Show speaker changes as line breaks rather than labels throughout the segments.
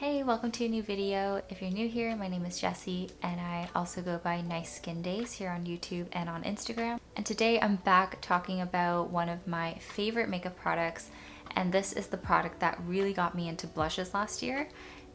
Hey, welcome to a new video. If you're new here, my name is Jessie and I also go by Nice Skin Days here on YouTube and on Instagram. And today I'm back talking about one of my favorite makeup products, and this is the product that really got me into blushes last year.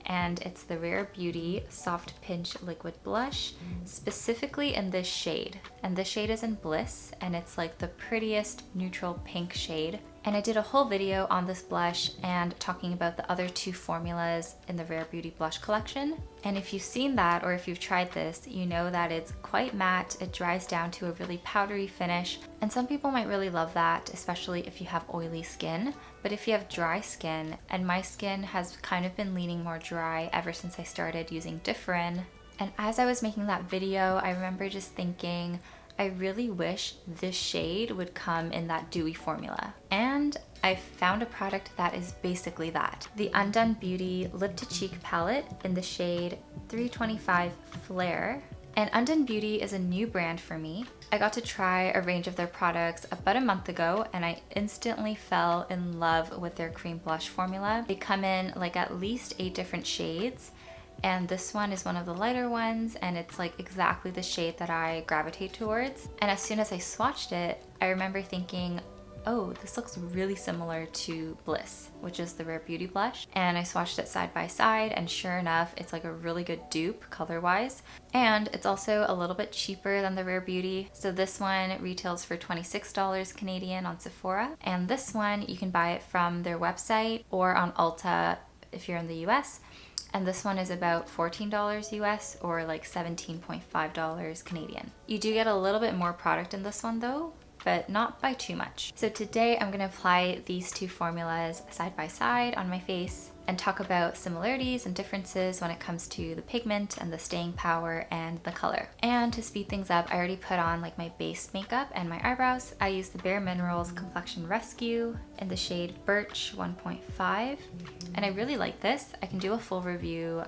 And it's the Rare Beauty Soft Pinch Liquid Blush, specifically in this shade. And this shade is in Bliss, and it's like the prettiest neutral pink shade. And I did a whole video on this blush and talking about the other two formulas in the Rare Beauty blush collection. And if you've seen that, or if you've tried this, you know that it's quite matte, it dries down to a really powdery finish. And some people might really love that, especially if you have oily skin. But if you have dry skin, and my skin has kind of been leaning more dry ever since I started using Differin. And as I was making that video, I remember just thinking, I really wish this shade would come in that dewy formula. And I found a product that is basically that. The Undone Beauty Lip to Cheek palette in the shade 325 Flare. And Undone Beauty is a new brand for me. I got to try a range of their products about a month ago and I instantly fell in love with their cream blush formula. They come in like at least 8 different shades. And this one is one of the lighter ones, and it's like exactly the shade that I gravitate towards. And as soon as I swatched it, I remember thinking, oh, this looks really similar to Bliss, which is the Rare Beauty blush. And I swatched it side by side, and sure enough, it's like a really good dupe color-wise. And it's also a little bit cheaper than the Rare Beauty. So this one retails for $26 Canadian on Sephora. And this one, you can buy it from their website or on Ulta if you're in the US. And this one is about $14 US or like $17.5 Canadian. You do get a little bit more product in this one though, but not by too much. So today I'm gonna apply these two formulas side by side on my face and talk about similarities and differences when it comes to the pigment and the staying power and the color. And to speed things up, I already put on like my base makeup and my eyebrows. I used the Bare Minerals Complexion Rescue in the shade Birch 1.5. And I really like this. I can do a full review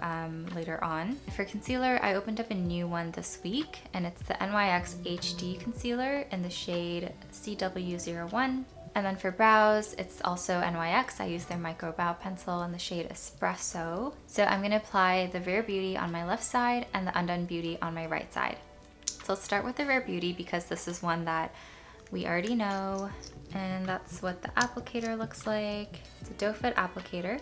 later on. For concealer, I opened up a new one this week, and it's the NYX HD Concealer in the shade CW01. And then for brows, it's also NYX. I use their micro brow pencil in the shade Espresso. So I'm gonna apply the Rare Beauty on my left side and the Undone Beauty on my right side. So let's start with the Rare Beauty because this is one that we already know. And that's what the applicator looks like. It's a doe foot applicator.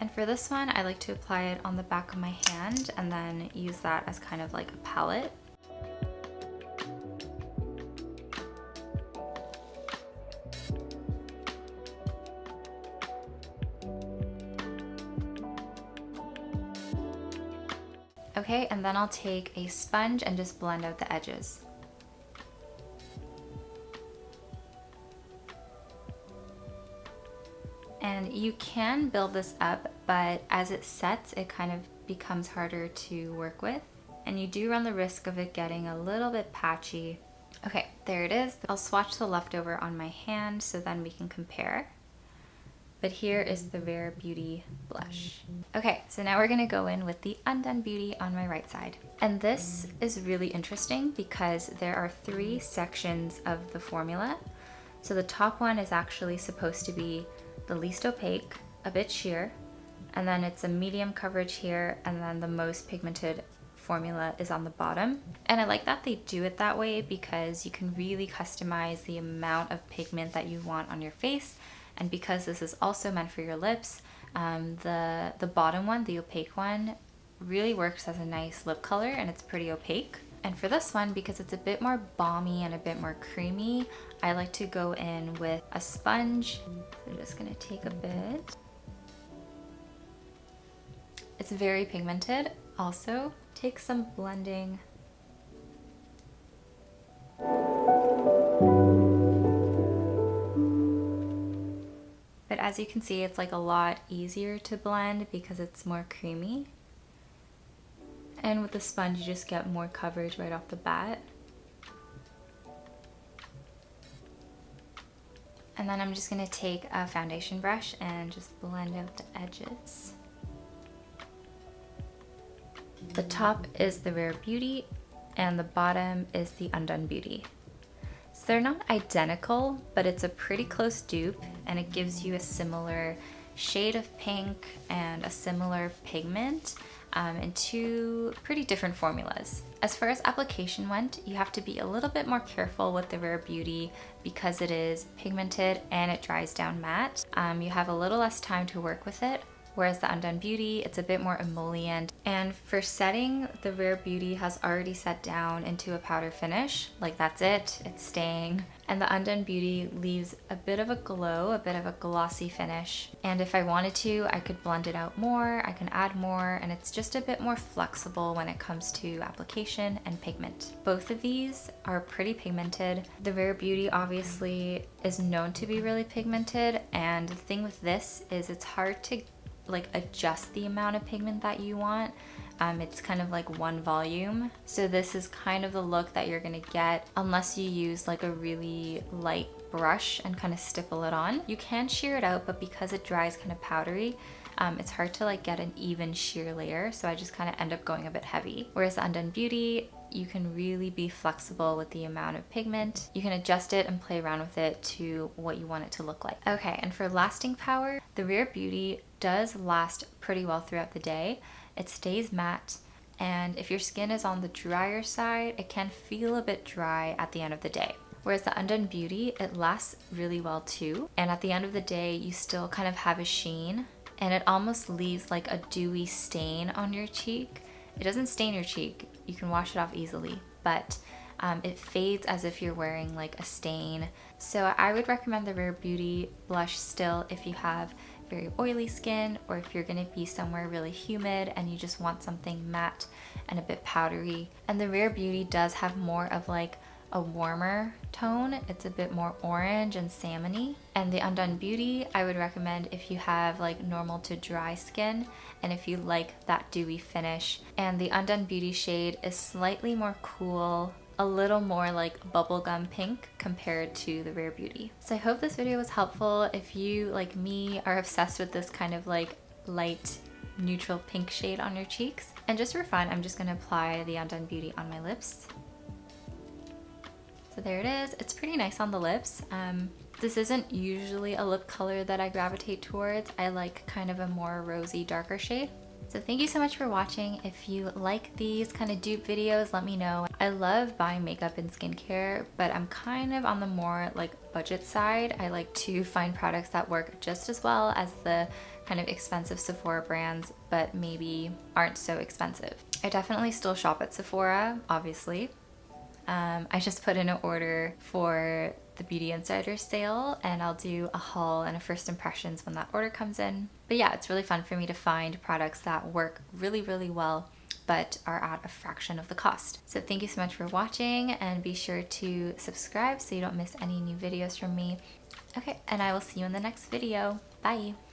And for this one, I like to apply it on the back of my hand and then use that as kind of like a palette. Okay, and then I'll take a sponge and just blend out the edges. And you can build this up, but as it sets, it kind of becomes harder to work with. And you do run the risk of it getting a little bit patchy. Okay, there it is. I'll swatch the leftover on my hand so then we can compare. But here is the Rare Beauty blush. Okay, so now we're gonna go in with the Undone Beauty on my right side. And this is really interesting because there are 3 sections of the formula. So the top one is actually supposed to be the least opaque, a bit sheer, and then it's a medium coverage here, and then the most pigmented formula is on the bottom. And I like that they do it that way because you can really customize the amount of pigment that you want on your face. And because this is also meant for your lips, the bottom one, the opaque one, really works as a nice lip color and it's pretty opaque. And for this one, because it's a bit more balmy and a bit more creamy, I like to go in with a sponge. I'm just gonna take a bit. It's very pigmented. Also, take some blending. But as you can see, it's like a lot easier to blend because it's more creamy. And with the sponge, you just get more coverage right off the bat. And then I'm just gonna take a foundation brush and just blend out the edges. The top is the Rare Beauty and the bottom is the Undone Beauty. So they're not identical, but it's a pretty close dupe and it gives you a similar shade of pink and a similar pigment in two pretty different formulas. As far as application went, you have to be a little bit more careful with the Rare Beauty because it is pigmented and it dries down matte. You have a little less time to work with it, whereas the Undone Beauty, it's a bit more emollient. And for setting, the Rare Beauty has already set down into a powder finish. Like that's it, it's staying. And the Undone Beauty leaves a bit of a glow, a bit of a glossy finish. And if I wanted to, I could blend it out more, I can add more, and it's just a bit more flexible when it comes to application and pigment. Both of these are pretty pigmented. The Rare Beauty obviously is known to be really pigmented, and the thing with this is it's hard to like adjust the amount of pigment that you want. It's kind of like one volume. So this is kind of the look that you're gonna get unless you use like a really light brush and kind of stipple it on. You can shear it out, but because it dries kind of powdery, it's hard to like get an even sheer layer. So I just kind of end up going a bit heavy. Whereas the Undone Beauty, you can really be flexible with the amount of pigment. You can adjust it and play around with it to what you want it to look like. Okay, and for lasting power, the Rare Beauty does last pretty well throughout the day. It stays matte, and if your skin is on the drier side, it can feel a bit dry at the end of the day. Whereas the Undone Beauty, it lasts really well too. And at the end of the day, you still kind of have a sheen, and it almost leaves like a dewy stain on your cheek. It doesn't stain your cheek, you can wash it off easily, but it fades as if you're wearing like a stain. So I would recommend the Rare Beauty blush still if you have very oily skin, or if you're gonna be somewhere really humid and you just want something matte and a bit powdery. And the Rare Beauty does have more of like a warmer tone. It's a bit more orange and salmony. And the Undone Beauty, I would recommend if you have like normal to dry skin and if you like that dewy finish. And the Undone Beauty shade is slightly more cool, a little more like bubblegum pink compared to the Rare Beauty. So I hope this video was helpful. If you, like me, are obsessed with this kind of like light neutral pink shade on your cheeks. And just for fun, I'm just gonna apply the Undone Beauty on my lips. So there it is. It's pretty nice on the lips. This isn't usually a lip color that I gravitate towards. I like kind of a more rosy, darker shade. So thank you so much for watching. If you like these kind of dupe videos, let me know. I love buying makeup and skincare, but I'm kind of on the more like budget side. I like to find products that work just as well as the kind of expensive Sephora brands, but maybe aren't so expensive. I definitely still shop at Sephora, obviously. I just put in an order for the Beauty Insider sale, and I'll do a haul and a first impressions when that order comes in. But yeah, it's really fun for me to find products that work really, really well but are at a fraction of the cost. So thank you so much for watching, and be sure to subscribe so you don't miss any new videos from me. Okay, and I will see you in the next video. Bye!